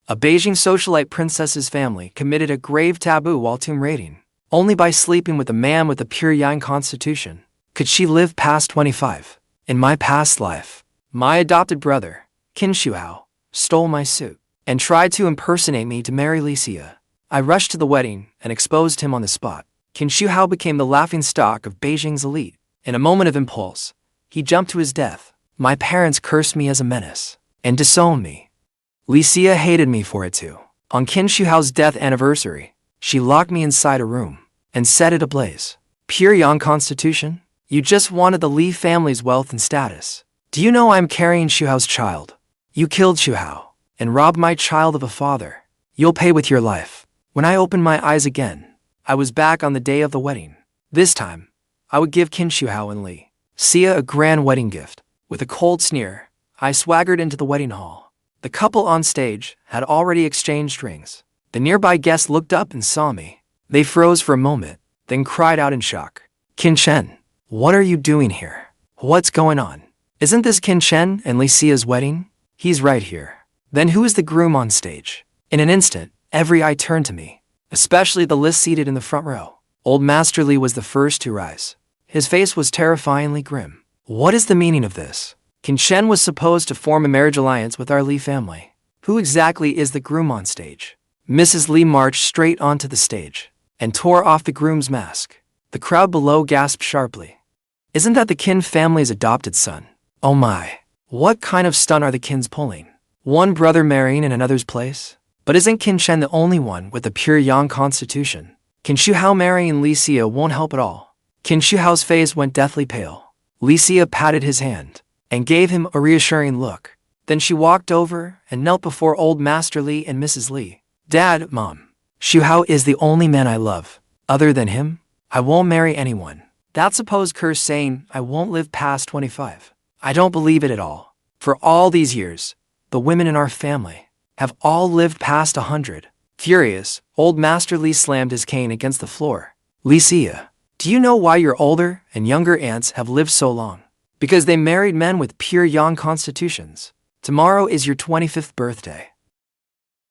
A Beijing socialite princess's family committed a grave taboo while tomb raiding. Only by sleeping with a man with a pure yang constitution could she live past 25. In my past life, my adopted brother, Qin Shuhao, stole my suit and tried to impersonate me to marry Licia. I rushed to the wedding and exposed him on the spot. Qin Shuhao became the laughingstock of Beijing's elite. In a moment of impulse, he jumped to his death. My parents cursed me as a menace and disowned me. Licia hated me for it too. On Qin Shuhao's death anniversary, she locked me inside a room and set it ablaze. Pure yang constitution? You just wanted the Li family's wealth and status. Do you know I'm carrying Shuhao's child? You killed Shuhao and robbed my child of a father. You'll pay with your life. When I opened my eyes again, I was back on the day of the wedding. This time, I would give Qin Shuhao and Licia a grand wedding gift. With a cold sneer, I swaggered into the wedding hall. The couple on stage had already exchanged rings. The nearby guests looked up and saw me. They froze for a moment, then cried out in shock. Qin Chen, what are you doing here? What's going on? Isn't this Qin Chen and Licia's wedding? He's right here. Then who is the groom on stage? In an instant, every eye turned to me, especially the list seated in the front row. Old Master Li was the first to rise. His face was terrifyingly grim. What is the meaning of this? Qin Chen was supposed to form a marriage alliance with our Li family. Who exactly is the groom on stage? Mrs. Li marched straight onto the stage and tore off the groom's mask. The crowd below gasped sharply. Isn't that the Qin family's adopted son? Oh my. What kind of stunt are the Qins pulling? One brother marrying in another's place? But isn't Qin Chen the only one with a pure yang constitution? Qin Shuhao marrying Licia won't help at all. Qin Shuhao's face went deathly pale. Licia patted his hand and gave him a reassuring look. Then she walked over and knelt before old Master Li and Mrs. Li. Dad, Mom, Shuhao is the only man I love. Other than him, I won't marry anyone. That supposed curse saying I won't live past 25. I don't believe it at all. For all these years, the women in our family have all lived past 100. Furious, old Master Li slammed his cane against the floor. Licia, do you know why your older and younger aunts have lived so long? Because they married men with pure yang constitutions. Tomorrow is your 25th birthday.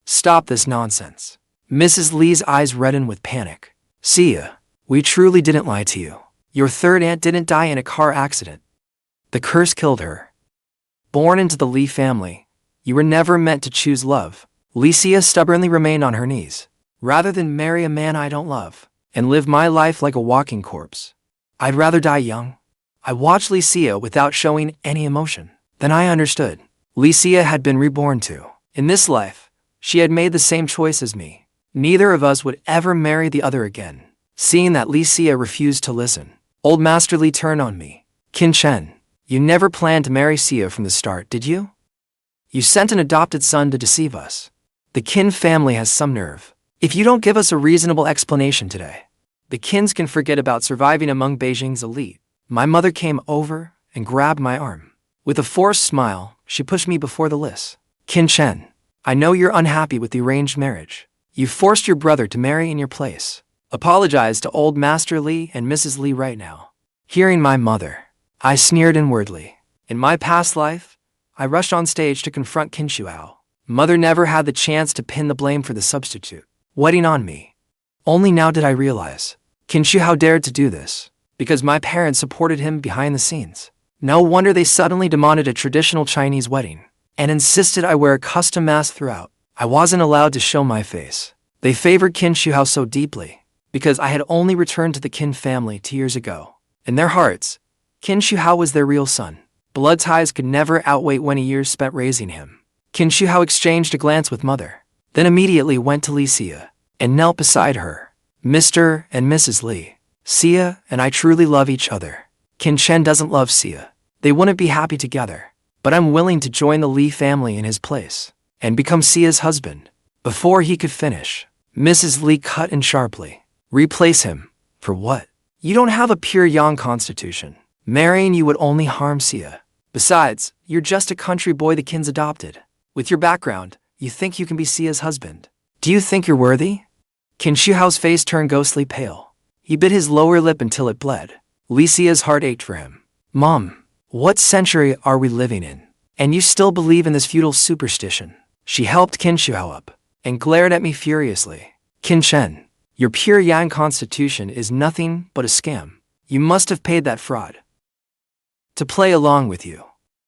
Stop this nonsense. Mrs. Li's eyes reddened with panic. Sia, we truly didn't lie to you. Your third aunt didn't die in a car accident. The curse killed her. Born into the Li family, you were never meant to choose love. Licia stubbornly remained on her knees. Rather than marry a man I don't love and live my life like a walking corpse, I'd rather die young. I watched Licia without showing any emotion. Then I understood. Licia had been reborn too. In this life, she had made the same choice as me. Neither of us would ever marry the other again. Seeing that Licia refused to listen, old Master Li turned on me. Qin Chen, you never planned to marry Sia from the start, did you? You sent an adopted son to deceive us. The Qin family has some nerve. If you don't give us a reasonable explanation today, the Qins can forget about surviving among Beijing's elite. My mother came over and grabbed my arm. With a forced smile, she pushed me before the list. Qin Chen, I know you're unhappy with the arranged marriage. You forced your brother to marry in your place. Apologize to old Master Li and Mrs. Li right now. Hearing my mother, I sneered inwardly. In my past life, I rushed on stage to confront Qin Shuhao. Mother never had the chance to pin the blame for the substitute wedding on me. Only now did I realize Qin Shuhao dared to do this because my parents supported him behind the scenes. No wonder they suddenly demanded a traditional Chinese wedding and insisted I wear a custom mask throughout. I wasn't allowed to show my face. They favored Qin Shuhao so deeply because I had only returned to the Qin family 2 years ago. In their hearts, Qin Shuhao was their real son. Blood ties could never outweigh 20 years spent raising him. Qin Shuhao exchanged a glance with mother, then immediately went to Licia and knelt beside her. Mr. and Mrs. Li, Sia and I truly love each other. Qin Chen doesn't love Sia. They wouldn't be happy together, but I'm willing to join the Li family in his place and become Sia's husband. Before he could finish, Mrs. Li cut in sharply. Replace him? For what? You don't have a pure yang constitution. Marrying you would only harm Sia. Besides, you're just a country boy the Qins adopted. With your background, you think you can be Sia's husband. Do you think you're worthy? Qin Shuhao's face turned ghostly pale. He bit his lower lip until it bled. Licia's heart ached for him. Mom, what century are we living in? And you still believe in this feudal superstition? She helped Qin Shuhao up and glared at me furiously. Qin Chen, your pure yang constitution is nothing but a scam. You must have paid that fraud to play along with you.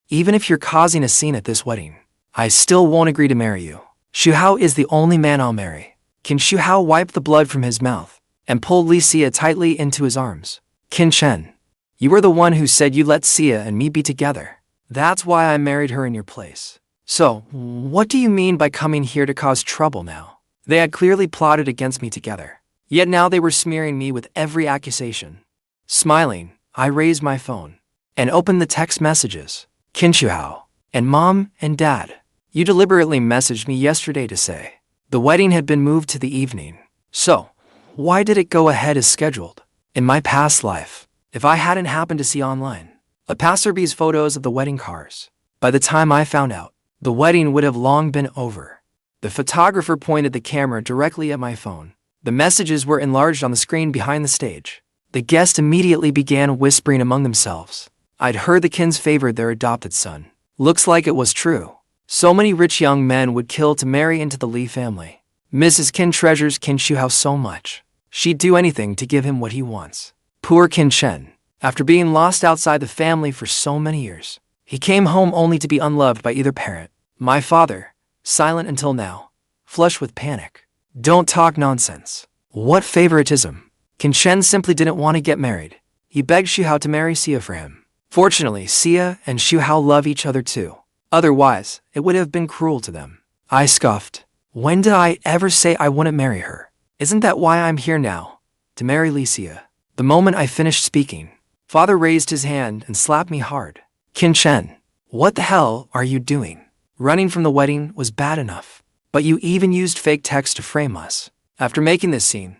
Even if you're causing a scene at this wedding, I still won't agree to marry you. Shuhao is the only man I'll marry. Qin Shuhao wiped the blood from his mouth and pulled Li Xia tightly into his arms. Qin Chen, you were the one who said you let Xia and me be together. That's why I married her in your place. So, what do you mean by coming here to cause trouble now? They had clearly plotted against me together, yet now they were smearing me with every accusation. Smiling, I raised my phone and opened the text messages. Qin Shuhao, and Mom and Dad, you deliberately messaged me yesterday to say the wedding had been moved to the evening. So, why did it go ahead as scheduled? In my past life, if I hadn't happened to see online a passerby's photos of the wedding cars, by the time I found out, the wedding would have long been over. The photographer pointed the camera directly at my phone. The messages were enlarged on the screen behind the stage. The guests immediately began whispering among themselves. I'd heard the Qins favored their adopted son. Looks like it was true. So many rich young men would kill to marry into the Li family. Mrs. Qin treasures Qin Shuhao so much. She'd do anything to give him what he wants. Poor Qin Chen. After being lost outside the family for so many years, he came home only to be unloved by either parent. My father, silent until now, flushed with panic. Don't talk nonsense. What favoritism? Qin Chen simply didn't want to get married. He begged Shuhao to marry Xia for him. Fortunately, Xia and Shuhao love each other too. Otherwise, it would have been cruel to them. I scoffed. When did I ever say I wouldn't marry her? Isn't that why I'm here now? To marry Li Xia. The moment I finished speaking, Father raised his hand and slapped me hard. Qin Chen, what the hell are you doing? Running from the wedding was bad enough, but you even used fake text to frame us. After making this scene,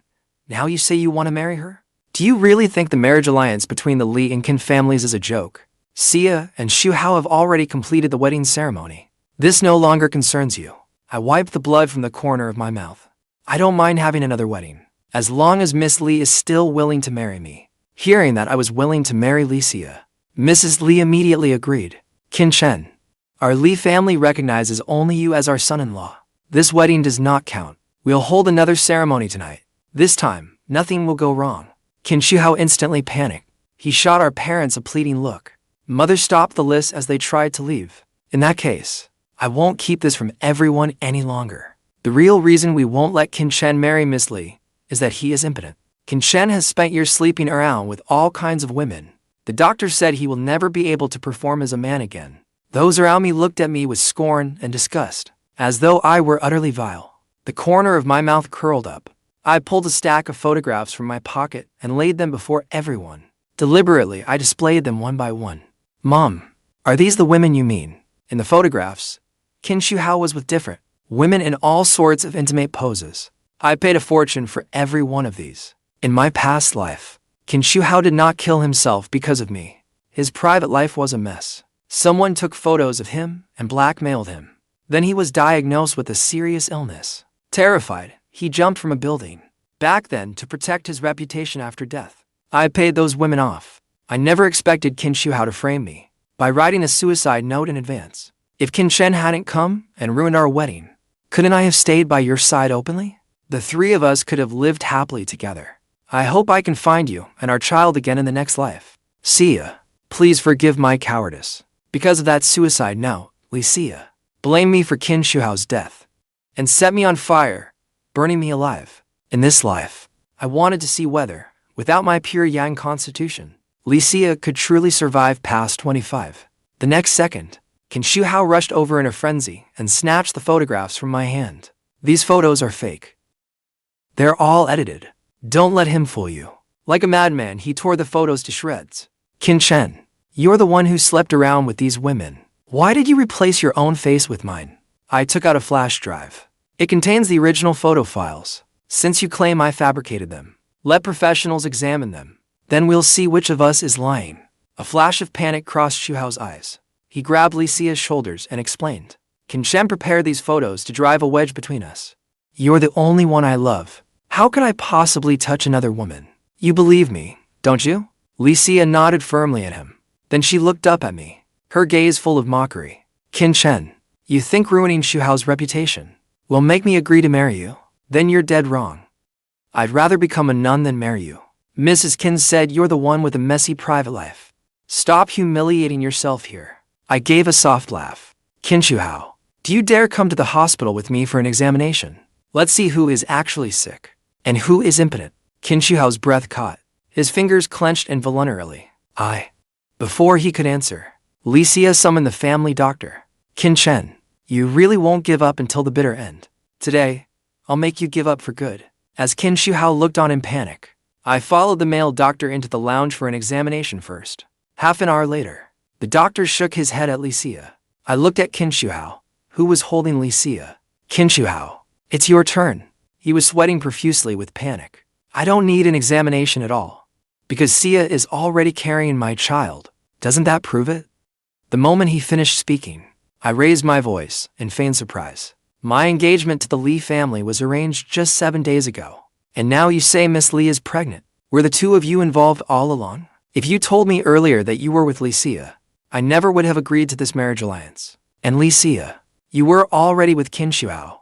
now you say you want to marry her? Do you really think the marriage alliance between the Li and Qin families is a joke? Xia and Shuhao have already completed the wedding ceremony. This no longer concerns you. I wiped the blood from the corner of my mouth. I don't mind having another wedding, as long as Miss Li is still willing to marry me. Hearing that I was willing to marry Li Xia, Mrs. Li immediately agreed. Qin Chen, our Li family recognizes only you as our son-in-law. This wedding does not count. We'll hold another ceremony tonight. This time, nothing will go wrong. Qin Shuhao instantly panicked. He shot our parents a pleading look. Mother stopped the list as they tried to leave. In that case, I won't keep this from everyone any longer. The real reason we won't let Qin Chen marry Miss Li is that he is impotent. Qin Chen has spent years sleeping around with all kinds of women. The doctor said he will never be able to perform as a man again. Those around me looked at me with scorn and disgust, as though I were utterly vile. The corner of my mouth curled up. I pulled a stack of photographs from my pocket and laid them before everyone. Deliberately, I displayed them one by one. Mom, are these the women you mean? In the photographs, Qin Shuhao was with different women in all sorts of intimate poses. I paid a fortune for every one of these. In my past life, Qin Shuhao did not kill himself because of me. His private life was a mess. Someone took photos of him and blackmailed him. Then he was diagnosed with a serious illness. Terrified, he jumped from a building. Back then, to protect his reputation after death, I paid those women off. I never expected Qin Shuhao to frame me by writing a suicide note in advance. If Qin Chen hadn't come and ruined our wedding, couldn't I have stayed by your side openly? The three of us could have lived happily together. I hope I can find you and our child again in the next life. Xia, please forgive my cowardice. Because of that suicide note, Li Xia blamed me for Qin Shuhao's death and set me on fire, burning me alive. In this life, I wanted to see whether, without my pure yang constitution, Li Xia could truly survive past 25. The next second, Qin Shuhao rushed over in a frenzy and snatched the photographs from my hand. These photos are fake. They're all edited. Don't let him fool you. Like a madman, he tore the photos to shreds. Qin Chen, you're the one who slept around with these women. Why did you replace your own face with mine? I took out a flash drive. It contains the original photo files. Since you claim I fabricated them, let professionals examine them. Then we'll see which of us is lying. A flash of panic crossed Shuhao's eyes. He grabbed Li Xia's shoulders and explained. Qin Chen prepared these photos to drive a wedge between us. You're the only one I love. How could I possibly touch another woman? You believe me, don't you? Li Xia nodded firmly at him. Then she looked up at me, her gaze full of mockery. Qin Chen, You think ruining Shuhao's reputation will make me agree to marry you? Then you're dead wrong. I'd rather become a nun than marry you. Mrs. Qin said you're the one with a messy private life. Stop humiliating yourself here. I gave a soft laugh. Qin Shuhao, do you dare come to the hospital with me for an examination? Let's see who is actually sick and who is impotent. Qin Shuhao's breath caught. His fingers clenched involuntarily. Before he could answer, Li Xia summoned the family doctor. Qin Chen, you really won't give up until the bitter end. Today, I'll make you give up for good. As Qin Shuhao looked on in panic, I followed the male doctor into the lounge for an examination first. Half an hour later, the doctor shook his head at Li Xia. I looked at Qin Shuhao, who was holding Li Xia. Qin Shuhao, it's your turn. He was sweating profusely with panic. I don't need an examination at all, because Xia is already carrying my child. Doesn't that prove it? The moment he finished speaking, I raised my voice in feigned surprise. My engagement to the Li family was arranged just 7 days ago, and now you say Miss Li is pregnant. Were the two of you involved all along? If you told me earlier that you were with Li Xia, I never would have agreed to this marriage alliance. And Li Xia, you were already with Qin Shuhao.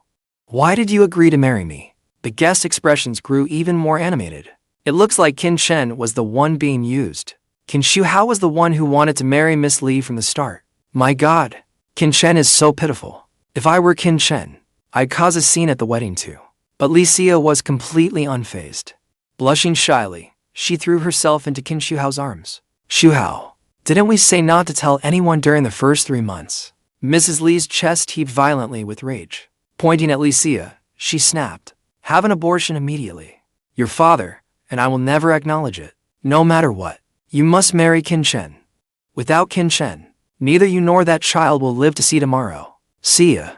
Why did you agree to marry me? The guest's expressions grew even more animated. It looks like Qin Chen was the one being used. Qin Shuhao was the one who wanted to marry Miss Li from the start. My God, Qin Chen is so pitiful. If I were Qin Chen, I'd cause a scene at the wedding too. But Li Xia was completely unfazed. Blushing shyly, she threw herself into Qin Shuhao's arms. Shuhao, didn't we say not to tell anyone during the first 3 months? Mrs. Li's chest heaved violently with rage. Pointing at Li Xia, she snapped. Have an abortion immediately. Your father, and I will never acknowledge it. No matter what, you must marry Qin Chen. Without Qin Chen, neither you nor that child will live to see tomorrow. Xia,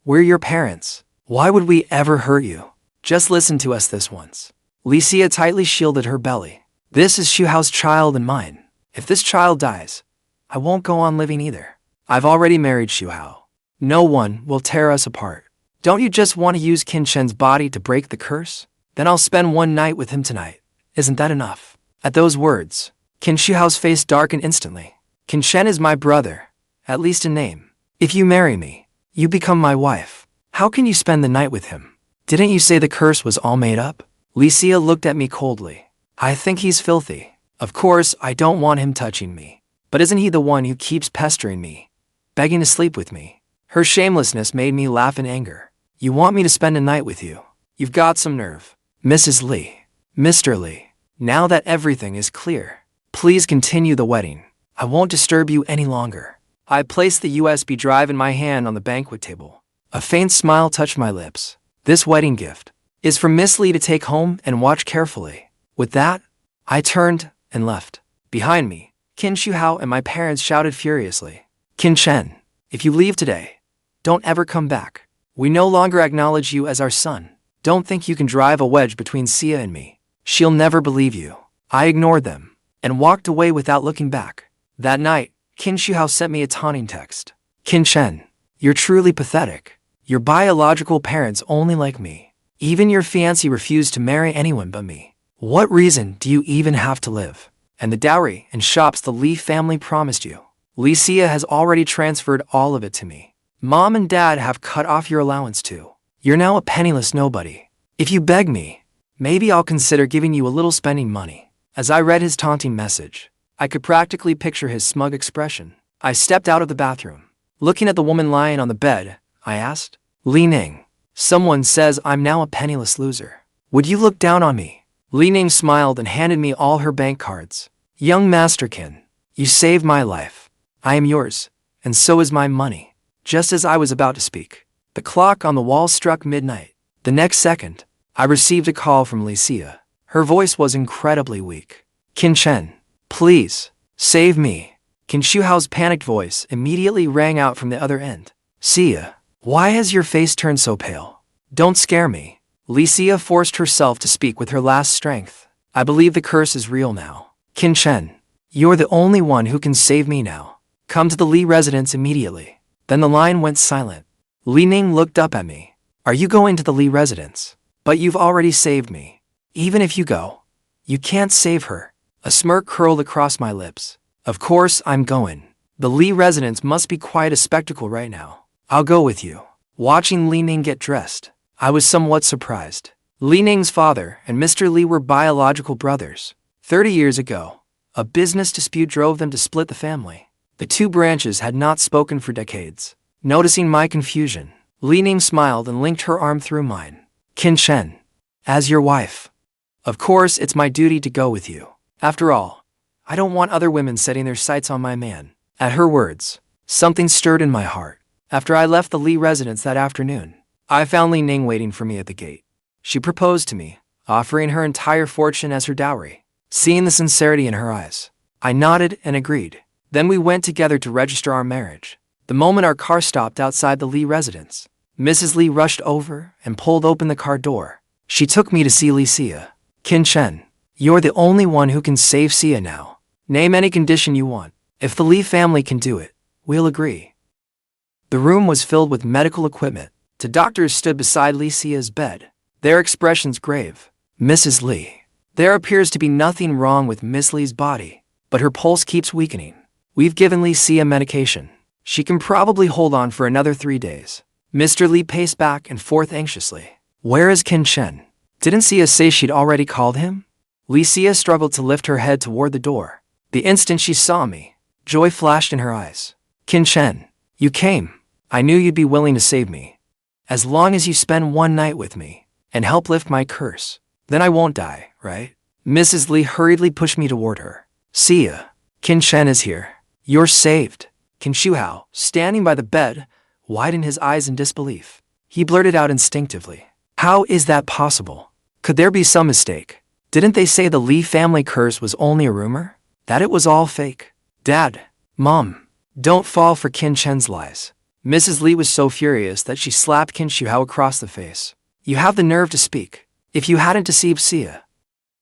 we're your parents. Why would we ever hurt you? Just listen to us this once. Li Xia tightly shielded her belly. This is Shuhao's child and mine. If this child dies, I won't go on living either. I've already married Shuhao. No one will tear us apart. Don't you just want to use Qin Chen's body to break the curse? Then I'll spend one night with him tonight. Isn't that enough? At those words, Qin Shuhao's face darkened instantly. Qin Chen is my brother, at least in name. If you marry me, you become my wife. How can you spend the night with him? Didn't you say the curse was all made up? Li Xia looked at me coldly. I think he's filthy. Of course, I don't want him touching me. But isn't he the one who keeps pestering me, begging to sleep with me? Her shamelessness made me laugh in anger. You want me to spend a night with you? You've got some nerve. Mrs. Li. Mr. Li. Now that everything is clear, please continue the wedding. I won't disturb you any longer. I placed the USB drive in my hand on the banquet table. A faint smile touched my lips. This wedding gift is for Miss Li to take home and watch carefully. With that, I turned and left. Behind me, Qin Shuhao and my parents shouted furiously. Qin Chen, if you leave today, don't ever come back. We no longer acknowledge you as our son. Don't think you can drive a wedge between Xia and me. She'll never believe you. I ignored them and walked away without looking back. That night, Qin Shuhao sent me a taunting text. Qin Chen, you're truly pathetic. Your biological parents only like me. Even your fiancé refused to marry anyone but me. What reason do you even have to live? And the dowry and shops the Li family promised you. Li Xia has already transferred all of it to me. Mom and Dad have cut off your allowance too. You're now a penniless nobody. If you beg me, maybe I'll consider giving you a little spending money. As I read his taunting message, I could practically picture his smug expression. I stepped out of the bathroom. Looking at the woman lying on the bed, I asked, Li Ning, someone says I'm now a penniless loser. Would you look down on me? Li Ning smiled and handed me all her bank cards. Young Master Qin, you saved my life. I am yours, and so is my money. Just as I was about to speak, the clock on the wall struck midnight. The next second, I received a call from Li Xia. Her voice was incredibly weak. Qin Chen, please, save me. Qin Shuhao's panicked voice immediately rang out from the other end. Xia, why has your face turned so pale? Don't scare me. Li Xia forced herself to speak with her last strength. I believe the curse is real now. Qin Chen, you're the only one who can save me now. Come to the Li residence immediately. Then the line went silent. Li Ning looked up at me. Are you going to the Li residence? But you've already saved me. Even if you go, you can't save her. A smirk curled across my lips. Of course I'm going. The Li residence must be quite a spectacle right now. I'll go with you. Watching Li Ning get dressed, I was somewhat surprised. Li Ning's father and Mr. Li were biological brothers. 30 years ago, a business dispute drove them to split the family. The two branches had not spoken for decades. Noticing my confusion, Li Ning smiled and linked her arm through mine. Chen, as your wife. Of course, it's my duty to go with you. After all, I don't want other women setting their sights on my man. At her words, something stirred in my heart. After I left the Li residence that afternoon, I found Li Ning waiting for me at the gate. She proposed to me, offering her entire fortune as her dowry. Seeing the sincerity in her eyes, I nodded and agreed. Then we went together to register our marriage. The moment our car stopped outside the Li residence, Mrs. Li rushed over and pulled open the car door. She took me to see Li Xia. Chen, you're the only one who can save Xia now. Name any condition you want. If the Li family can do it, we'll agree. The room was filled with medical equipment. Two doctors stood beside Li Xia's bed, their expressions grave. Mrs. Li. There appears to be nothing wrong with Miss Li's body, but her pulse keeps weakening. We've given Li Xia medication. She can probably hold on for another 3 days. Mr. Li paced back and forth anxiously. Where is Chen? Didn't Xia say she'd already called him? Li Xia struggled to lift her head toward the door. The instant she saw me, joy flashed in her eyes. Chen, you came. I knew you'd be willing to save me. As long as you spend one night with me and help lift my curse, then I won't die, right? Mrs. Li hurriedly pushed me toward her. Xia, Chen is here. You're saved. Shuhao, standing by the bed, widened his eyes in disbelief. He blurted out instinctively. How is that possible? Could there be some mistake? Didn't they say the Li family curse was only a rumor? That it was all fake? Dad, Mom, don't fall for Chen's lies. Mrs. Li was so furious that she slapped Shuhao across the face. You have the nerve to speak. If you hadn't deceived Xia,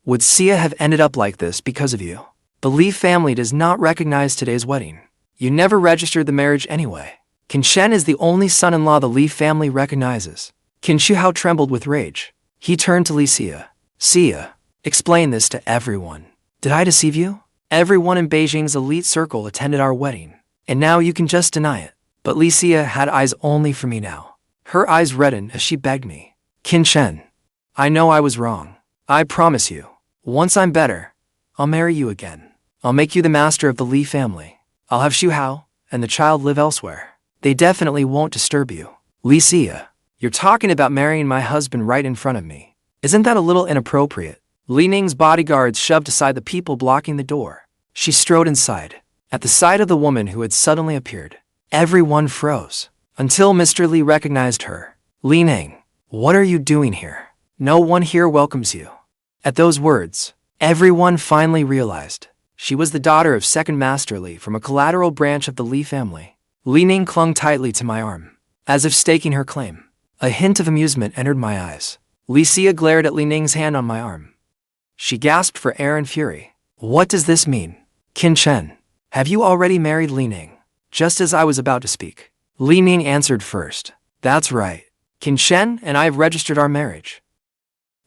would Xia have ended up like this because of you? The Li family does not recognize today's wedding. You never registered the marriage anyway. Chen is the only son-in-law the Li family recognizes. Shuhao trembled with rage. He turned to Li Xia. Xia, explain this to everyone. Did I deceive you? Everyone in Beijing's elite circle attended our wedding, and now you can just deny it. But Li Xia had eyes only for me now. Her eyes reddened as she begged me. Chen, I know I was wrong. I promise you, once I'm better, I'll marry you again. I'll make you the master of the Li family. I'll have Shuhao and the child live elsewhere. They definitely won't disturb you. Li Xia, you're talking about marrying my husband right in front of me. Isn't that a little inappropriate? Li Ning's bodyguards shoved aside the people blocking the door. She strode inside. At the sight of the woman who had suddenly appeared, everyone froze, until Mr. Li recognized her. Li Ning, what are you doing here? No one here welcomes you. At those words, everyone finally realized she was the daughter of Second Master Li from a collateral branch of the Li family. Li Ning clung tightly to my arm, as if staking her claim. A hint of amusement entered my eyes. Li Xia glared at Li Ning's hand on my arm. She gasped for air in fury. What does this mean? Chen, have you already married Li Ning? Just as I was about to speak, Li Ning answered first. That's right. Chen and I have registered our marriage.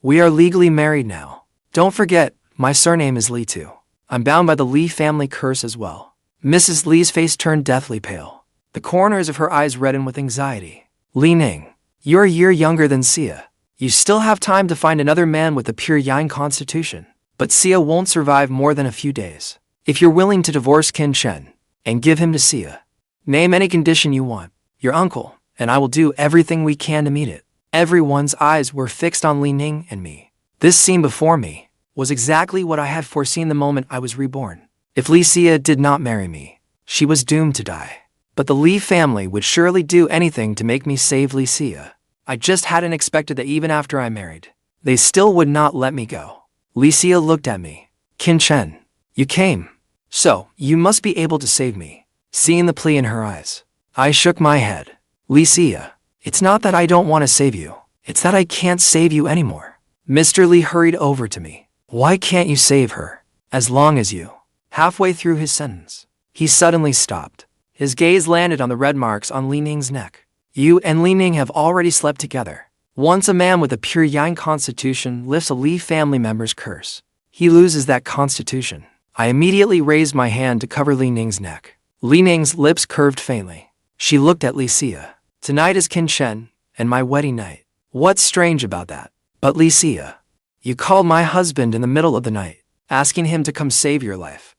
We are legally married now. Don't forget, my surname is Li too. I'm bound by the Li family curse as well. Mrs. Li's face turned deathly pale. The corners of her eyes reddened with anxiety. Li Ning, you're a year younger than Xia. You still have time to find another man with a pure Yang constitution. But Xia won't survive more than a few days. If you're willing to divorce Chen and give him to Xia, name any condition you want. Your uncle and I will do everything we can to meet it. Everyone's eyes were fixed on Li Ning and me. This scene before me was exactly what I had foreseen the moment I was reborn. If Li Xia did not marry me, she was doomed to die. But the Li family would surely do anything to make me save Li Xia. I just hadn't expected that even after I married, they still would not let me go. Li Xia looked at me. Chen, you came. So, you must be able to save me. Seeing the plea in her eyes, I shook my head. Li Xia, it's not that I don't want to save you. It's that I can't save you anymore. Mr. Li hurried over to me. Why can't you save her? As long as you. Halfway through his sentence, he suddenly stopped. His gaze landed on the red marks on Li Ning's neck. You and Li Ning have already slept together. Once a man with a pure Yang constitution lifts a Li family member's curse, he loses that constitution. I immediately raised my hand to cover Li Ning's neck. Li Ning's lips curved faintly. She looked at Li Xia. Tonight is Qin Chen and my wedding night. What's strange about that? But Li Xia, you called my husband in the middle of the night, asking him to come save your life.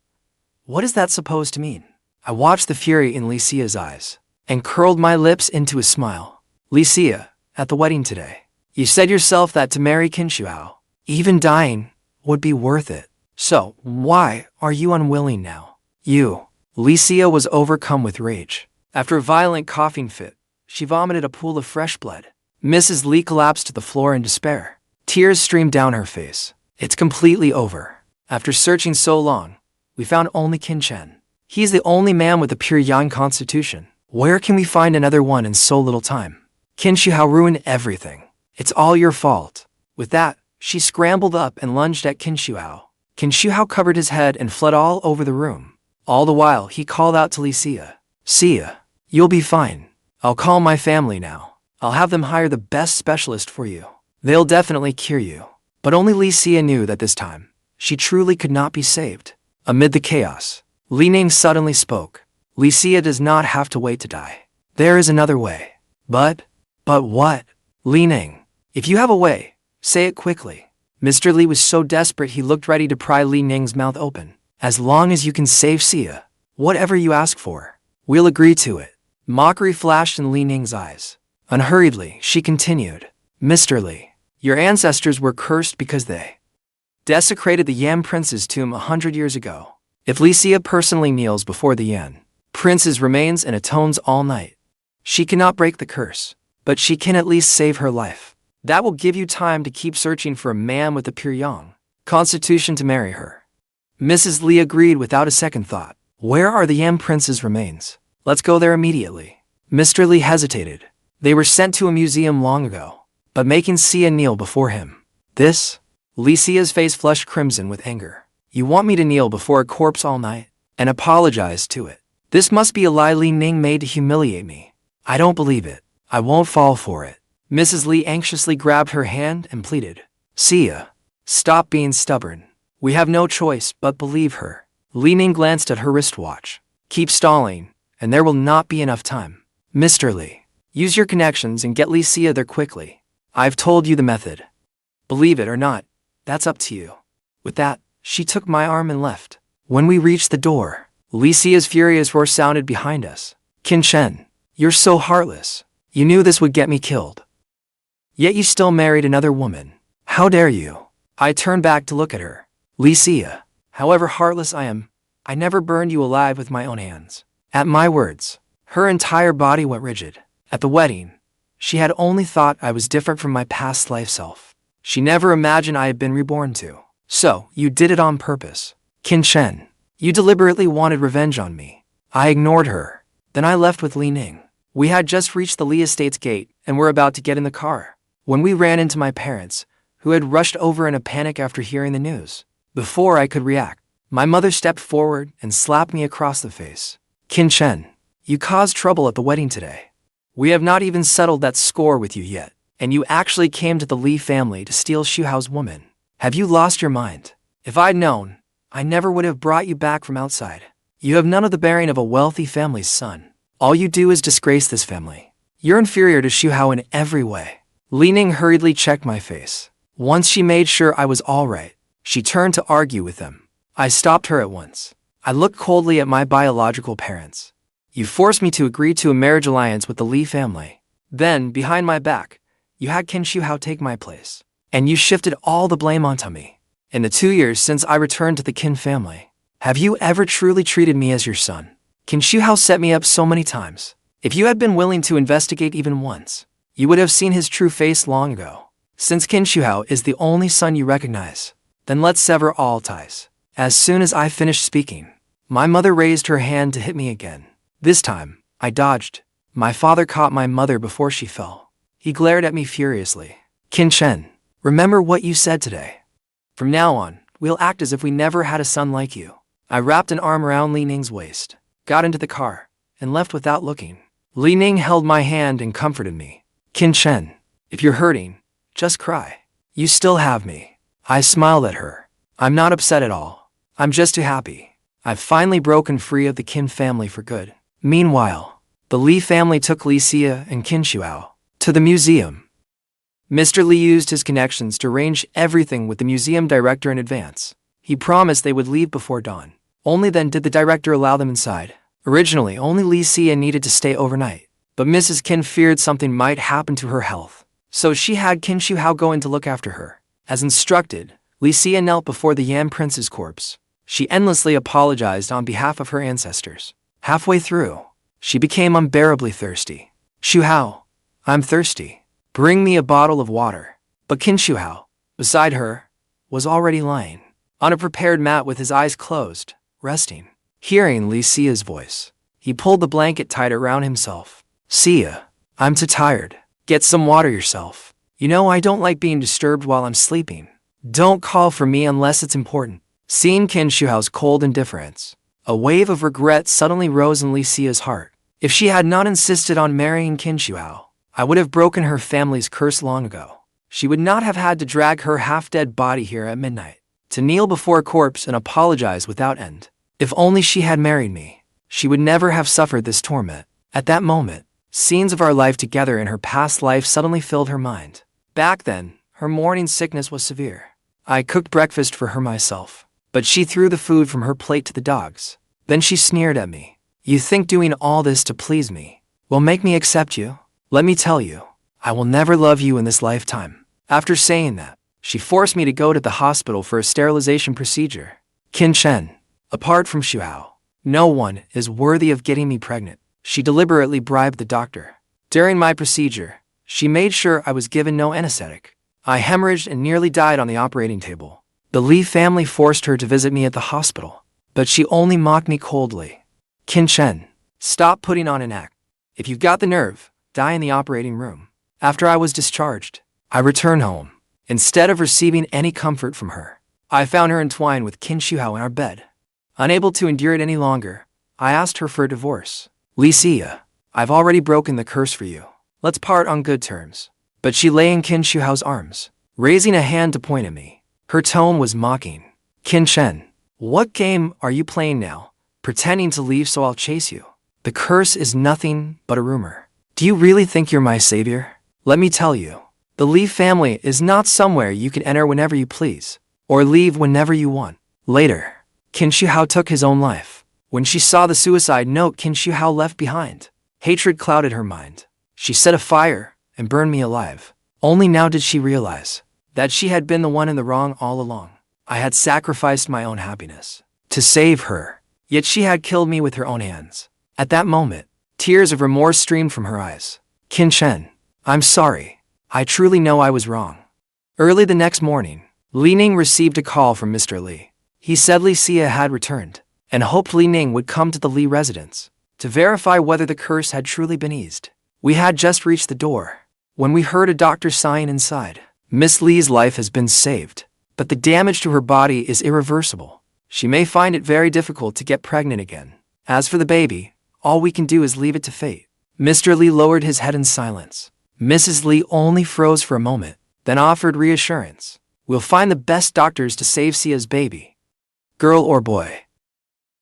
What is that supposed to mean? I watched the fury in Li Xia's eyes and curled my lips into a smile. Li Xia, at the wedding today, you said yourself that to marry Qin Shuhao, even dying, would be worth it. So, why are you unwilling now? You. Li Xia was overcome with rage. After a violent coughing fit, she vomited a pool of fresh blood. Mrs. Li collapsed to the floor in despair. Tears streamed down her face. It's completely over. After searching so long, we found only Qin Chen. He's the only man with a pure yang constitution. Where can we find another one in so little time? Qin Shuhao ruined everything. It's all your fault. With that, she scrambled up and lunged at Qin Shuhao. Qin Shuhao covered his head and fled all over the room. All the while, he called out to Li Xia. Xia, you'll be fine. I'll call my family now. I'll have them hire the best specialist for you. They'll definitely cure you. But only Li Xia knew that this time, she truly could not be saved. Amid the chaos, Li Ning suddenly spoke. Li Xia does not have to wait to die. There is another way. But what? Li Ning, if you have a way, say it quickly. Mr. Li was so desperate he looked ready to pry Li Ning's mouth open. As long as you can save Xia, whatever you ask for, we'll agree to it. Mockery flashed in Li Ning's eyes. Unhurriedly, she continued. Mr. Li, your ancestors were cursed because they desecrated the Yan prince's tomb 100 years ago. If Li Xia personally kneels before the Yan prince's remains and atones all night, she cannot break the curse, but she can at least save her life. That will give you time to keep searching for a man with a pure yang constitution to marry her. Mrs. Li agreed without a second thought. Where are the Yan prince's remains? Let's go there immediately. Mr. Li hesitated. They were sent to a museum long ago, but making Xia kneel before him. This? Li Xia's face flushed crimson with anger. You want me to kneel before a corpse all night? And apologize to it? This must be a lie Li Ning made to humiliate me. I don't believe it. I won't fall for it. Mrs. Li anxiously grabbed her hand and pleaded. Xia, stop being stubborn. We have no choice but believe her. Li Ning glanced at her wristwatch. Keep stalling, and there will not be enough time. Mr. Li, use your connections and get Li Xia there quickly. I've told you the method. Believe it or not, that's up to you. With that, she took my arm and left. When we reached the door, Li Xia's furious roar sounded behind us. Qin Chen, you're so heartless. You knew this would get me killed. Yet you still married another woman. How dare you? I turned back to look at her. Li Xia, however heartless I am, I never burned you alive with my own hands. At my words, her entire body went rigid. At the wedding, she had only thought I was different from my past life self. She never imagined I had been reborn too. So, you did it on purpose. Qin Chen, you deliberately wanted revenge on me. I ignored her. Then I left with Li Ning. We had just reached the Li estate's gate and were about to get in the car when we ran into my parents, who had rushed over in a panic after hearing the news. Before I could react, my mother stepped forward and slapped me across the face. Qin Chen, you caused trouble at the wedding today. We have not even settled that score with you yet, and you actually came to the Li family to steal Shuhao's woman. Have you lost your mind? If I'd known, I never would have brought you back from outside. You have none of the bearing of a wealthy family's son. All you do is disgrace this family. You're inferior to Shuhao in every way. Li Ning hurriedly checked my face. Once she made sure I was all right, she turned to argue with them. I stopped her at once. I looked coldly at my biological parents. You forced me to agree to a marriage alliance with the Li family. Then, behind my back, you had Qin Shuhao take my place. And you shifted all the blame onto me. In the 2 years since I returned to the Qin family, have you ever truly treated me as your son? Qin Shuhao set me up so many times. If you had been willing to investigate even once, you would have seen his true face long ago. Since Qin Shuhao is the only son you recognize, then let's sever all ties. As soon as I finished speaking, my mother raised her hand to hit me again. This time, I dodged. My father caught my mother before she fell. He glared at me furiously. Qin Chen, remember what you said today. From now on, we'll act as if we never had a son like you. I wrapped an arm around Li Ning's waist, got into the car, and left without looking. Li Ning held my hand and comforted me. Qin Chen, if you're hurting, just cry. You still have me. I smiled at her. I'm not upset at all. I'm just too happy. I've finally broken free of the Qin family for good. Meanwhile, the Li family took Li Xia and Qin Shuhao to the museum. Mr. Li used his connections to arrange everything with the museum director in advance. He promised they would leave before dawn. Only then did the director allow them inside. Originally, only Li Xia needed to stay overnight, but Mrs. Qin feared something might happen to her health, so she had Qin Shuhao go in to look after her. As instructed, Li Xia knelt before the Yan prince's corpse. She endlessly apologized on behalf of her ancestors. Halfway through, she became unbearably thirsty. "Shuhao, I'm thirsty. Bring me a bottle of water." But Qin Shuhao, beside her, was already lying on a prepared mat with his eyes closed, resting. Hearing Li Xia's voice, he pulled the blanket tight around himself. "Xia, I'm too tired. Get some water yourself. You know I don't like being disturbed while I'm sleeping. Don't call for me unless it's important." Seeing Qin Shuhao's cold indifference, a wave of regret suddenly rose in Li Xia's heart. If she had not insisted on marrying Qin Shuhao, I would have broken her family's curse long ago. She would not have had to drag her half-dead body here at midnight, to kneel before a corpse and apologize without end. If only she had married me, she would never have suffered this torment. At that moment, scenes of our life together in her past life suddenly filled her mind. Back then, her morning sickness was severe. I cooked breakfast for her myself, but she threw the food from her plate to the dogs. Then she sneered at me. "You think doing all this to please me will make me accept you? Let me tell you, I will never love you in this lifetime." After saying that, she forced me to go to the hospital for a sterilization procedure. Chen, apart from Shuhao, no one is worthy of getting me pregnant. She deliberately bribed the doctor. During my procedure, she made sure I was given no anesthetic. I hemorrhaged and nearly died on the operating table. The Li family forced her to visit me at the hospital, but she only mocked me coldly. "Chen, stop putting on an act. If you've got the nerve, die in the operating room." After I was discharged, I returned home. Instead of receiving any comfort from her, I found her entwined with Qin Shuhao in our bed. Unable to endure it any longer, I asked her for a divorce. "Li Xia, I've already broken the curse for you. Let's part on good terms." But she lay in Qin Shuhao's arms, raising a hand to point at me. Her tone was mocking. "Chen, what game are you playing now? Pretending to leave so I'll chase you? The curse is nothing but a rumor. Do you really think you're my savior? Let me tell you, the Li family is not somewhere you can enter whenever you please, or leave whenever you want." Later, Qin Shuhao took his own life. When she saw the suicide note Qin Shuhao left behind, hatred clouded her mind. She set a fire and burned me alive. Only now did she realize that she had been the one in the wrong all along. I had sacrificed my own happiness to save her, yet she had killed me with her own hands. At that moment, tears of remorse streamed from her eyes. "Chen, I'm sorry. I truly know I was wrong." Early the next morning, Ning received a call from Mr. Li. He said Li Xia had returned, and hoped Ning would come to the Li residence to verify whether the curse had truly been eased. We had just reached the door when we heard a doctor sighing inside. "Miss Li's life has been saved, but the damage to her body is irreversible. She may find it very difficult to get pregnant again. As for the baby, all we can do is leave it to fate." Mr. Li lowered his head in silence. Mrs. Li only froze for a moment, then offered reassurance. "We'll find the best doctors to save Xia's baby. Girl or boy,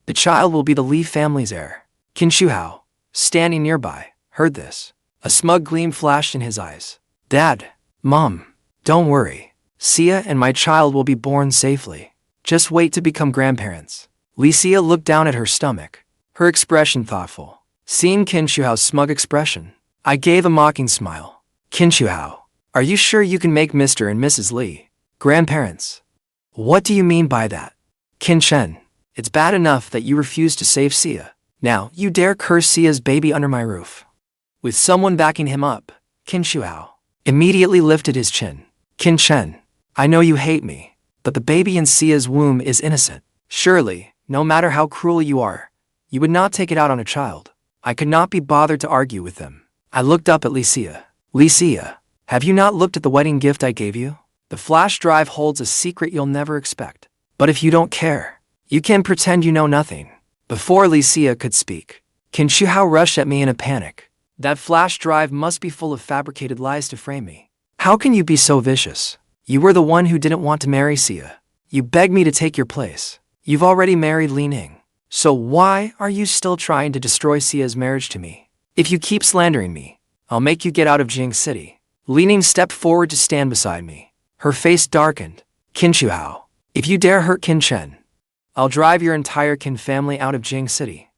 the child will be the Li family's heir." Qin Shuhao, standing nearby, heard this. A smug gleam flashed in his eyes. "Dad, Mom, don't worry. Xia and my child will be born safely. Just wait to become grandparents." Li Xia looked down at her stomach, her expression thoughtful. Seeing Qin Shuhao's smug expression, I gave a mocking smile. "Qin Shuhao, are you sure you can make Mr. and Mrs. Li grandparents?" "What do you mean by that?" Chen, it's bad enough that you refuse to save Xia. Now you dare curse Xia's baby under my roof." With someone backing him up, Qin Shuhao immediately lifted his chin. Chen, I know you hate me, but the baby in Xia's womb is innocent. Surely, no matter how cruel you are, you would not take it out on a child." I could not be bothered to argue with them. I looked up at Li Xia. "Li Xia, have you not looked at the wedding gift I gave you? The flash drive holds a secret you'll never expect. But if you don't care, you can pretend you know nothing." Before Li Xia could speak, Qin Shuhao rushed at me in a panic. "That flash drive must be full of fabricated lies to frame me. How can you be so vicious? You were the one who didn't want to marry Xia. You begged me to take your place. You've already married Ning. So why are you still trying to destroy Xia's marriage to me? If you keep slandering me, I'll make you get out of Jing City. Ning stepped forward to stand beside me. Her face darkened. Qin Shuhao, if you dare hurt Qin Chen, I'll drive your entire Qin family out of Jing City.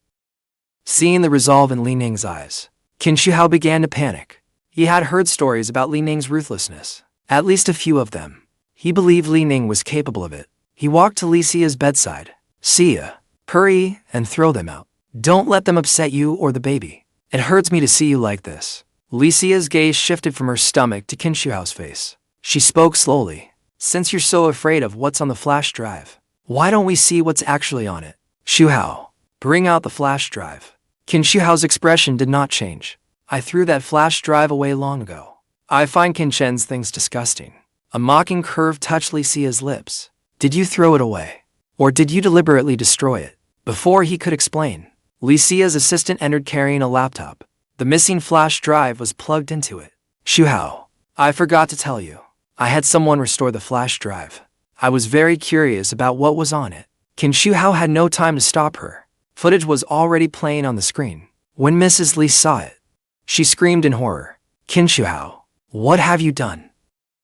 Seeing the resolve in Ning's eyes, Qin Shuhao began to panic. He had heard stories about Ning's ruthlessness, at least a few of them. He believed Ning was capable of it. He walked to Xia's bedside. Xia, hurry and throw them out. Don't let them upset you or the baby. It hurts me to see you like this. Xia's gaze shifted from her stomach to Qin Shuhao's face. She spoke slowly. Since you're so afraid of what's on the flash drive, why don't we see what's actually on it? Shuhao, bring out the flash drive. Qin Shuhao's expression did not change. I threw that flash drive away long ago. I find Qin Chen's things disgusting. A mocking curve touched Xia's lips. Did you throw it away? Or did you deliberately destroy it? Before he could explain, Xia's assistant entered carrying a laptop. The missing flash drive was plugged into it. Shuhao, I forgot to tell you. I had someone restore the flash drive. I was very curious about what was on it. Qin Shuhao had no time to stop her. Footage was already playing on the screen. When Mrs. Li saw it, she screamed in horror. Qin Shuhao, what have you done?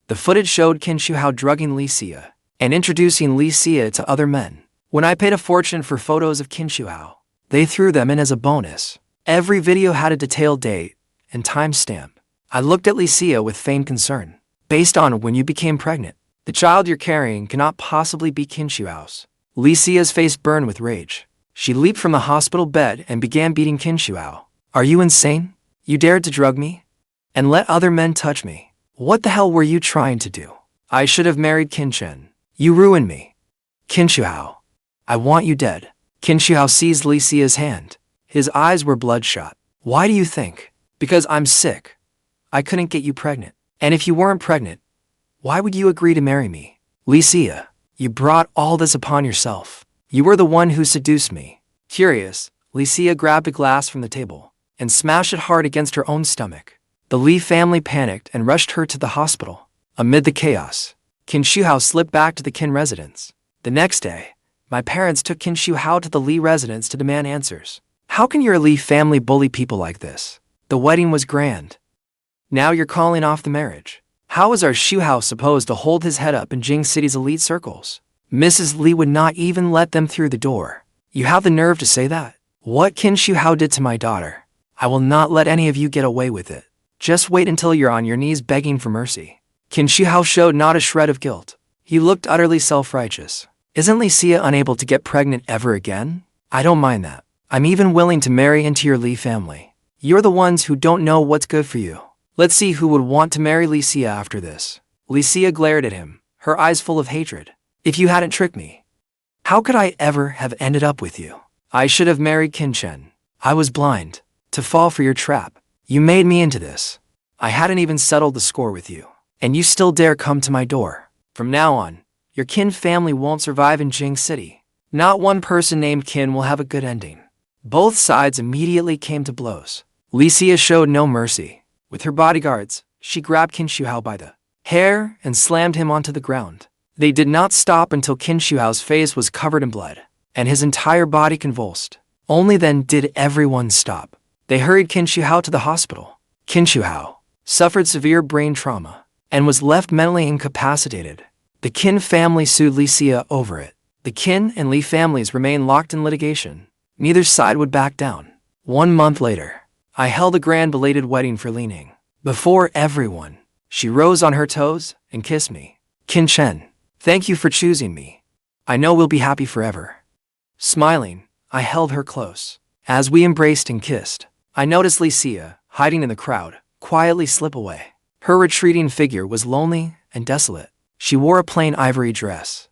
The footage showed Qin Shuhao drugging Xia and introducing Xia to other men. When I paid a fortune for photos of Qin Shuhao, they threw them in as a bonus. Every video had a detailed date and timestamp. I looked at Xia with feigned concern. Based on when you became pregnant, the child you're carrying cannot possibly be Qin Shuhao's. Xia's face burned with rage. She leaped from the hospital bed and began beating Qin Shuhao. Are you insane? You dared to drug me? And let other men touch me? What the hell were you trying to do? I should have married Qin Chen. You ruined me. Qin Shuhao, I want you dead. Qin Shuhao seized Xia's hand. His eyes were bloodshot. Why do you think? Because I'm sick. I couldn't get you pregnant. And if you weren't pregnant, why would you agree to marry me? Xia, you brought all this upon yourself. You were the one who seduced me. Furious, Xia grabbed a glass from the table and smashed it hard against her own stomach. The Li family panicked and rushed her to the hospital. Amid the chaos, Qin Shuhao slipped back to the Qin residence. The next day, my parents took Qin Shuhao to the Li residence to demand answers. How can your Li family bully people like this? The wedding was grand. Now you're calling off the marriage. How is our Shuhao supposed to hold his head up in Jing City's elite circles? Mrs. Li would not even let them through the door. You have the nerve to say that? What Qin Shuhao did to my daughter, I will not let any of you get away with it. Just wait until you're on your knees begging for mercy. Qin Shuhao showed not a shred of guilt. He looked utterly self-righteous. Isn't Xia unable to get pregnant ever again? I don't mind that. I'm even willing to marry into your Li family. You're the ones who don't know what's good for you. Let's see who would want to marry Xia after this. Xia glared at him, her eyes full of hatred. If you hadn't tricked me, how could I ever have ended up with you? I should have married Qin Chen. I was blind to fall for your trap. You made me into this. I hadn't even settled the score with you, and you still dare come to my door. From now on, your Qin family won't survive in Jing City. Not one person named Qin will have a good ending. Both sides immediately came to blows. Xia showed no mercy. With her bodyguards, she grabbed Qin Shuhao by the hair and slammed him onto the ground. They did not stop until Qin Shuhao's face was covered in blood, and his entire body convulsed. Only then did everyone stop. They hurried Qin Shuhao to the hospital. Qin Shuhao suffered severe brain trauma and was left mentally incapacitated. The Qin family sued Xia over it. The Qin and Li families remained locked in litigation. Neither side would back down. 1 month later, I held a grand belated wedding for Ning. Before everyone, she rose on her toes and kissed me. Qin Chen, thank you for choosing me. I know we'll be happy forever. Smiling, I held her close. As we embraced and kissed, I noticed Xia, hiding in the crowd, quietly slip away. Her retreating figure was lonely and desolate. She wore a plain ivory dress.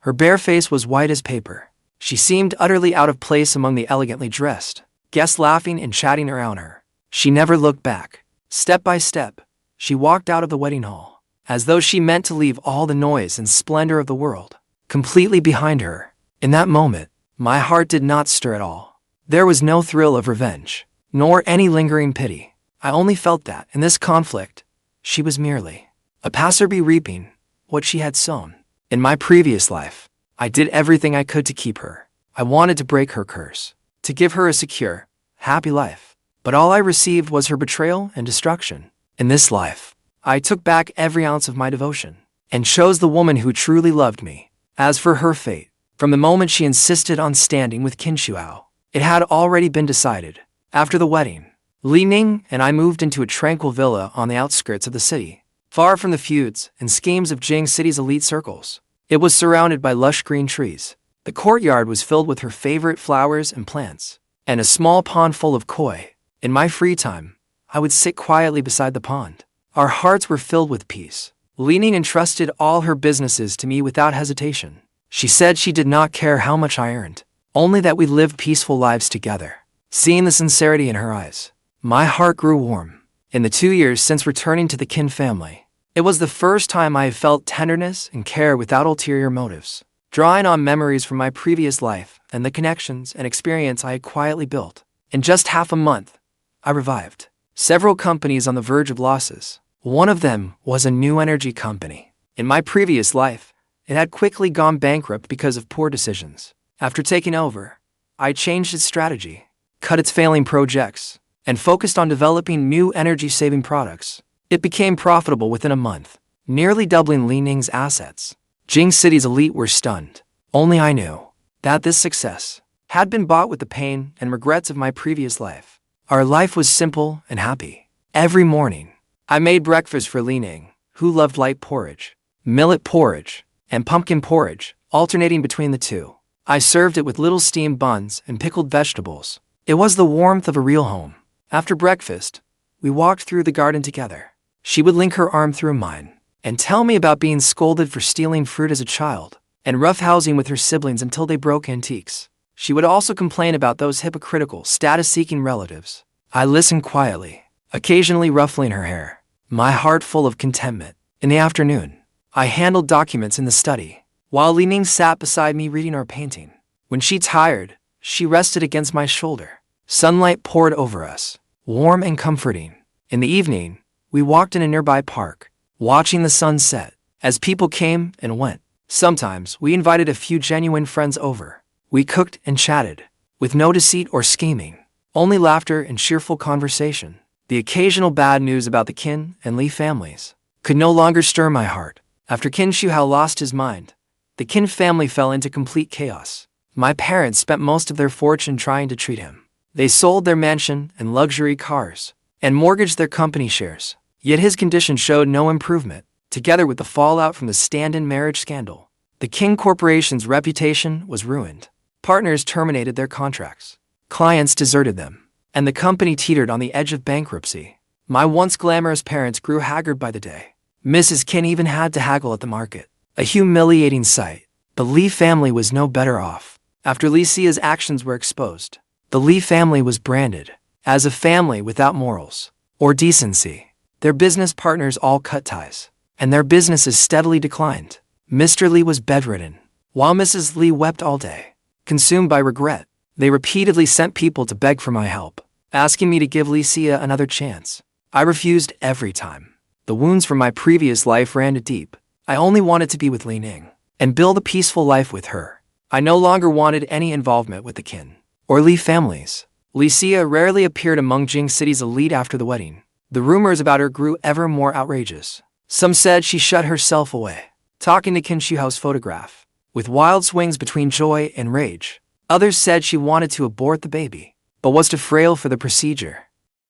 Her bare face was white as paper. She seemed utterly out of place among the elegantly dressed guests laughing and chatting around her. She never looked back. Step by step, she walked out of the wedding hall, as though she meant to leave all the noise and splendor of the world completely behind her. In that moment, my heart did not stir at all. There was no thrill of revenge, nor any lingering pity. I only felt that, in this conflict, she was merely a passerby reaping what she had sown. In my previous life, I did everything I could to keep her. I wanted to break her curse, to give her a secure, happy life. but all I received was her betrayal and destruction. In this life, I took back every ounce of my devotion and chose the woman who truly loved me. As for her fate, from the moment she insisted on standing with Shuhao, it had already been decided. After the wedding, Ning and I moved into a tranquil villa on the outskirts of the city, far from the feuds and schemes of Jing City's elite circles. It was surrounded by lush green trees. The courtyard was filled with her favorite flowers and plants, and a small pond full of koi. In my free time, I would sit quietly beside the pond. Our hearts were filled with peace. Ning entrusted all her businesses to me without hesitation. She said she did not care how much I earned, only that we lived peaceful lives together. Seeing the sincerity in her eyes, my heart grew warm. In the 2 years since returning to the Qin family, it was the first time I have felt tenderness and care without ulterior motives. Drawing on memories from my previous life and the connections and experience I had quietly built, in just half a month, I revived several companies on the verge of losses. One of them was a new energy company. In my previous life, it had quickly gone bankrupt because of poor decisions. After taking over, I changed its strategy, cut its failing projects, and focused on developing new energy-saving products. It became profitable within a month, nearly doubling Li Ning's assets. Jing City's elite were stunned. Only I knew that this success had been bought with the pain and regrets of my previous life. Our life was simple and happy. Every morning, I made breakfast for Li Ning, who loved light porridge, millet porridge, and pumpkin porridge, alternating between the two. I served it with little steamed buns and pickled vegetables. It was the warmth of a real home. After breakfast, we walked through the garden together. She would link her arm through mine and tell me about being scolded for stealing fruit as a child and roughhousing with her siblings until they broke antiques. She would also complain about those hypocritical, status-seeking relatives. I listened quietly, occasionally ruffling her hair, my heart full of contentment. In the afternoon, I handled documents in the study, while Li Ning sat beside me reading or painting. When she tired, she rested against my shoulder. Sunlight poured over us, warm and comforting. In the evening, we walked in a nearby park, watching the sun set. As people came and went, sometimes we invited a few genuine friends over. We cooked and chatted, with no deceit or scheming, only laughter and cheerful conversation. The occasional bad news about the Qin and Li families could no longer stir my heart. After Shuhao lost his mind, the Qin family fell into complete chaos. My parents spent most of their fortune trying to treat him. They sold their mansion and luxury cars, and mortgaged their company shares. Yet his condition showed no improvement. Together with the fallout from the stand-in marriage scandal, the Qin Corporation's reputation was ruined. Partners terminated their contracts. Clients deserted them, and the company teetered on the edge of bankruptcy. My once glamorous parents grew haggard by the day. Mrs. Qin even had to haggle at the market. A humiliating sight. The Li family was no better off. After Li Xia's actions were exposed, the Li family was branded as a family without morals or decency. Their business partners all cut ties, and their businesses steadily declined. Mr. Li was bedridden, while Mrs. Li wept all day. Consumed by regret, they repeatedly sent people to beg for my help, asking me to give Li Xia another chance. I refused every time. The wounds from my previous life ran deep. I only wanted to be with Li Ning and build a peaceful life with her. I no longer wanted any involvement with the Qin or Li families. Li Xia rarely appeared among Jing City's elite after the wedding. The rumors about her grew ever more outrageous. Some said she shut herself away, talking to Shuhao's photograph, with wild swings between joy and rage. Others said she wanted to abort the baby, but was too frail for the procedure.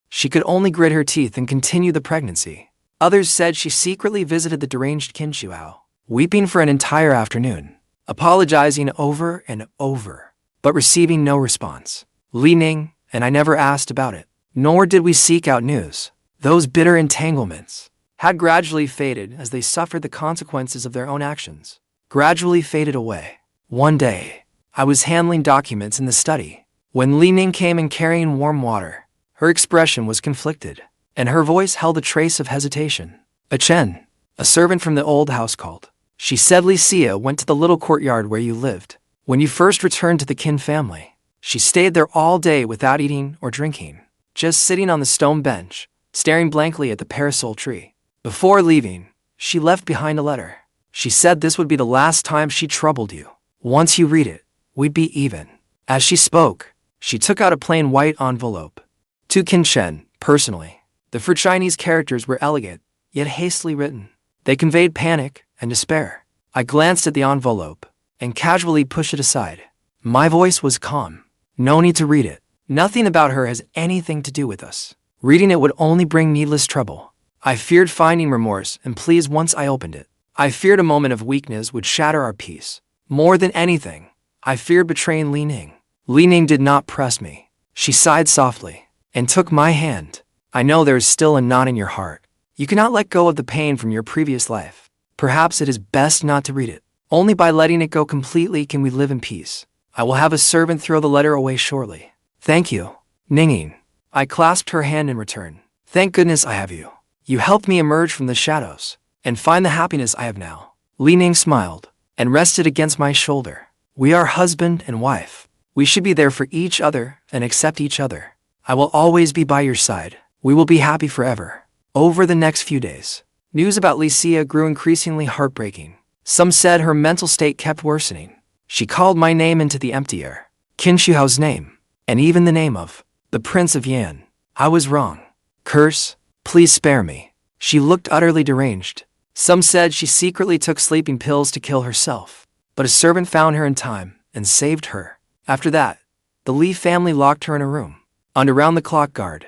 She could only grit her teeth and continue the pregnancy. Others said she secretly visited the deranged Shuhao, weeping for an entire afternoon, apologizing over and over, but receiving no response. Li Ning and I never asked about it, nor did we seek out news. Those bitter entanglements had gradually faded as they suffered the consequences of their own actions. Gradually faded away. One day, I was handling documents in the study when Li Ning came in carrying warm water. Her expression was conflicted, and her voice held a trace of hesitation. Chen, a servant from the old house called. She said Li Xia went to the little courtyard where you lived when you first returned to the Qin family. She stayed there all day without eating or drinking, just sitting on the stone bench, staring blankly at the parasol tree. Before leaving, she left behind a letter. She said this would be the last time she troubled you. Once you read it, we'd be even. As she spoke, she took out a plain white envelope. To Chen, personally. The four Chinese characters were elegant, yet hastily written. They conveyed panic and despair. I glanced at the envelope and casually pushed it aside. My voice was calm. No need to read it. Nothing about her has anything to do with us. Reading it would only bring needless trouble. I feared finding remorse and pleas once I opened it. I feared a moment of weakness would shatter our peace. More than anything, I feared betraying Li Ning. Li Ning did not press me. She sighed softly and took my hand. I know there is still a knot in your heart. You cannot let go of the pain from your previous life. Perhaps it is best not to read it. Only by letting it go completely can we live in peace. I will have a servant throw the letter away shortly. Thank you, Ning. I clasped her hand in return. Thank goodness I have you. You helped me emerge from the shadows and find the happiness I have now. Li Ning smiled and rested against my shoulder. We are husband and wife. We should be there for each other and accept each other. I will always be by your side. We will be happy forever. Over the next few days, news about Licia grew increasingly heartbreaking. Some said her mental state kept worsening. She called my name into the empty air. Shuhao's name, and even the name of the Prince of Yan. I was wrong. Curse, please spare me. She looked utterly deranged. Some said she secretly took sleeping pills to kill herself, but a servant found her in time and saved her. After that, the Li family locked her in a room under round-the-clock guard.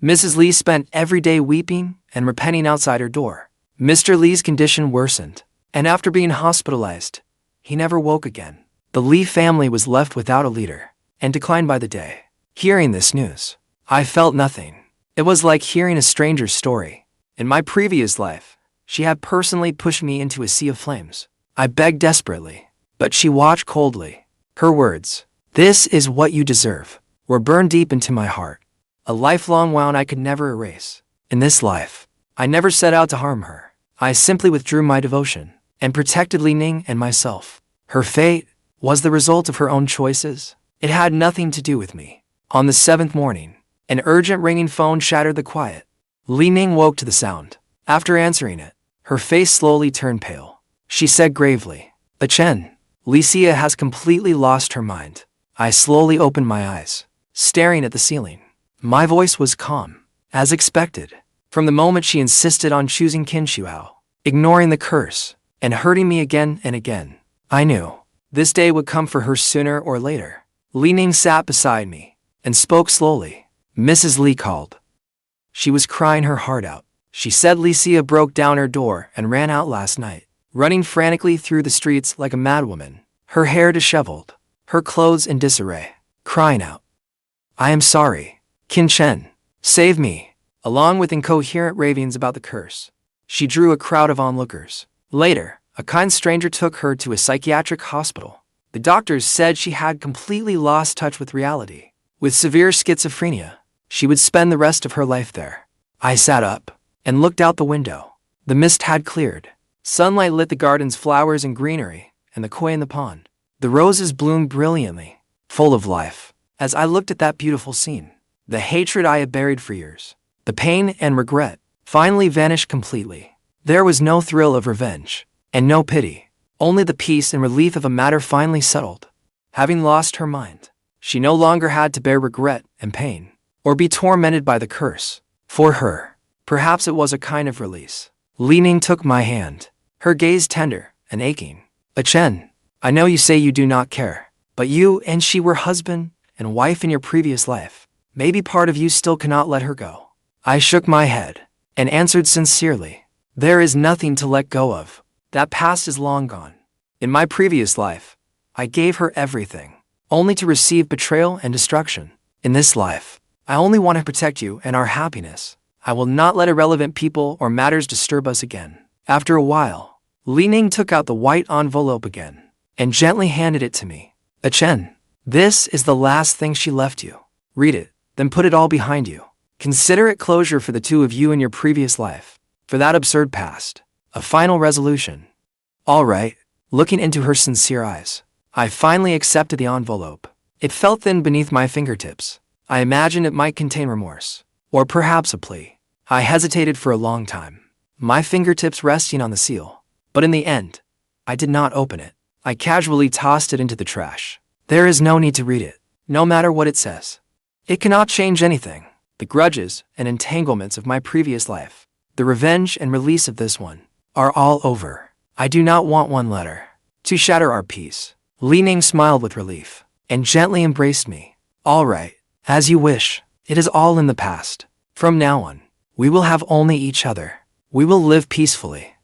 Mrs. Li spent every day weeping and repenting outside her door. Mr. Li's condition worsened, and after being hospitalized, he never woke again. The Li family was left without a leader and declined by the day. Hearing this news, I felt nothing. It was like hearing a stranger's story. In my previous life, she had personally pushed me into a sea of flames. I begged desperately, but she watched coldly. Her words, "This is what you deserve," were burned deep into my heart. A lifelong wound I could never erase. In this life, I never set out to harm her. I simply withdrew my devotion and protected Li Ning and myself. Her fate was the result of her own choices. It had nothing to do with me. On the 7th morning, an urgent ringing phone shattered the quiet. Li Ning woke to the sound. After answering it, her face slowly turned pale. She said gravely, "Chen, Licia has completely lost her mind." I slowly opened my eyes, staring at the ceiling. My voice was calm, as expected. From the moment she insisted on choosing Shuhao, ignoring the curse, and hurting me again and again, I knew this day would come for her sooner or later. Li Ning sat beside me and spoke slowly. Mrs. Li called. She was crying her heart out. She said Licia broke down her door and ran out last night, running frantically through the streets like a madwoman, her hair disheveled, her clothes in disarray, crying out, "I am sorry. Chen, save me," along with incoherent ravings about the curse. She drew a crowd of onlookers. Later, a kind stranger took her to a psychiatric hospital. The doctors said she had completely lost touch with reality. With severe schizophrenia, she would spend the rest of her life there. I sat up and looked out the window. The mist had cleared. Sunlight lit the garden's flowers and greenery and the koi in the pond. The roses bloomed brilliantly, full of life. As I looked at that beautiful scene, the hatred I had buried for years, the pain and regret, finally vanished completely. There was no thrill of revenge, and no pity, only the peace and relief of a matter finally settled. Having lost her mind, she no longer had to bear regret and pain, or be tormented by the curse. For her, perhaps it was a kind of release. Li Ning took my hand, her gaze tender and aching. "Chen, I know you say you do not care, but you and she were husband and wife in your previous life. Maybe part of you still cannot let her go." I shook my head and answered sincerely, "There is nothing to let go of. That past is long gone. In my previous life, I gave her everything, only to receive betrayal and destruction. In this life, I only want to protect you and our happiness. I will not let irrelevant people or matters disturb us again." After a while, Li Ning took out the white envelope again and gently handed it to me. "Chen, this is the last thing she left you. Read it, then put it all behind you. Consider it closure for the two of you in your previous life, for that absurd past, a final resolution." All right. Looking into her sincere eyes, I finally accepted the envelope. It felt thin beneath my fingertips. I imagined it might contain remorse, or perhaps a plea. I hesitated for a long time, my fingertips resting on the seal. But in the end, I did not open it. I casually tossed it into the trash. There is no need to read it, no matter what it says. It cannot change anything. The grudges and entanglements of my previous life, the revenge and release of this one, are all over. I do not want one letter to shatter our peace." Li Ning smiled with relief and gently embraced me. "All right, as you wish. It is all in the past. From now on, we will have only each other. We will live peacefully,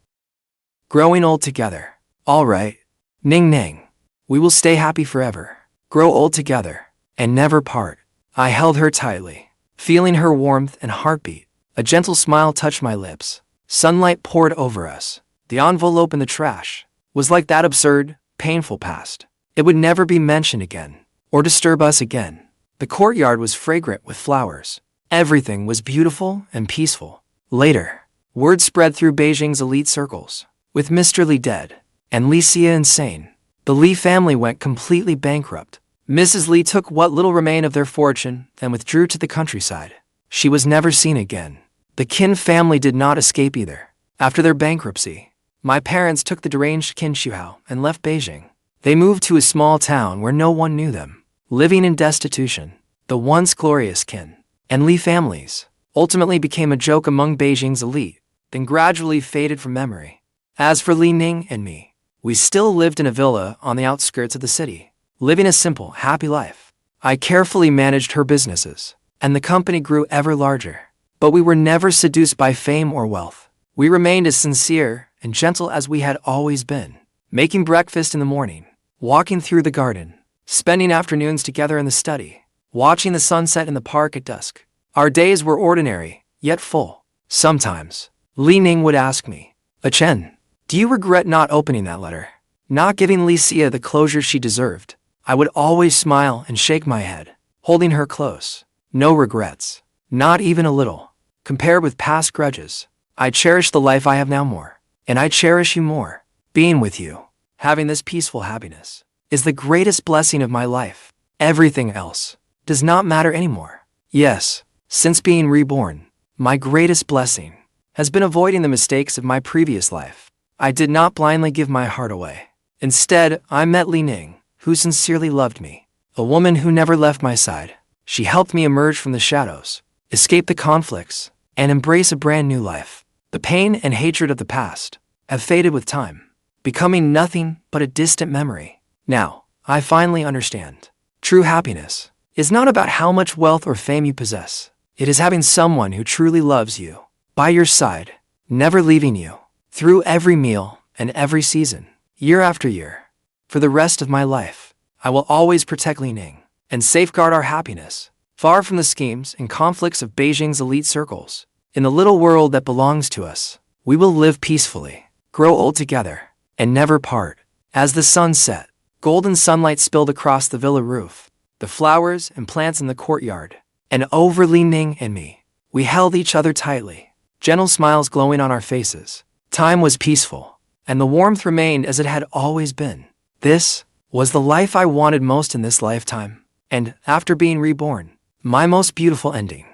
growing old together. All right, Ning Ning. We will stay happy forever, grow old together, and never part." I held her tightly, feeling her warmth and heartbeat. A gentle smile touched my lips. Sunlight poured over us. The envelope in the trash was like that absurd, painful past. It would never be mentioned again, or disturb us again. The courtyard was fragrant with flowers. Everything was beautiful and peaceful. Later, word spread through Beijing's elite circles. With Mr. Li dead, and Li Xia insane, the Li family went completely bankrupt. Mrs. Li took what little remained of their fortune and withdrew to the countryside. She was never seen again. The Qin family did not escape either. After their bankruptcy, my parents took the deranged Qin Shuhao and left Beijing. They moved to a small town where no one knew them, living in destitution. The once glorious Qin and Li families ultimately became a joke among Beijing's elite, then gradually faded from memory. As for Li Ning and me, we still lived in a villa on the outskirts of the city, living a simple, happy life. I carefully managed her businesses, and the company grew ever larger. But we were never seduced by fame or wealth. We remained as sincere and gentle as we had always been, making breakfast in the morning, walking through the garden, spending afternoons together in the study, watching the sunset in the park at dusk. Our days were ordinary, yet full. Sometimes, Li Ning would ask me, "Chen, do you regret not opening that letter, not giving Li Xia the closure she deserved?" I would always smile and shake my head, holding her close. No regrets, not even a little. Compared with past grudges, I cherish the life I have now more, and I cherish you more. Being with you, having this peaceful happiness, is the greatest blessing of my life. Everything else does not matter anymore. Yes, since being reborn, my greatest blessing has been avoiding the mistakes of my previous life. I did not blindly give my heart away. Instead, I met Li Ning, who sincerely loved me, a woman who never left my side. She helped me emerge from the shadows, escape the conflicts, and embrace a brand new life. The pain and hatred of the past have faded with time, becoming nothing but a distant memory. Now, I finally understand. True happiness is not about how much wealth or fame you possess. It is having someone who truly loves you, by your side, never leaving you, through every meal and every season, year after year. For the rest of my life, I will always protect Li Ning and safeguard our happiness, far from the schemes and conflicts of Beijing's elite circles. In the little world that belongs to us, we will live peacefully, grow old together, and never part. As the sun set, golden sunlight spilled across the villa roof, the flowers and plants in the courtyard, and over Li Ning and me. We held each other tightly, gentle smiles glowing on our faces. Time was peaceful, and the warmth remained as it had always been. This was the life I wanted most in this lifetime, and, after being reborn, my most beautiful ending.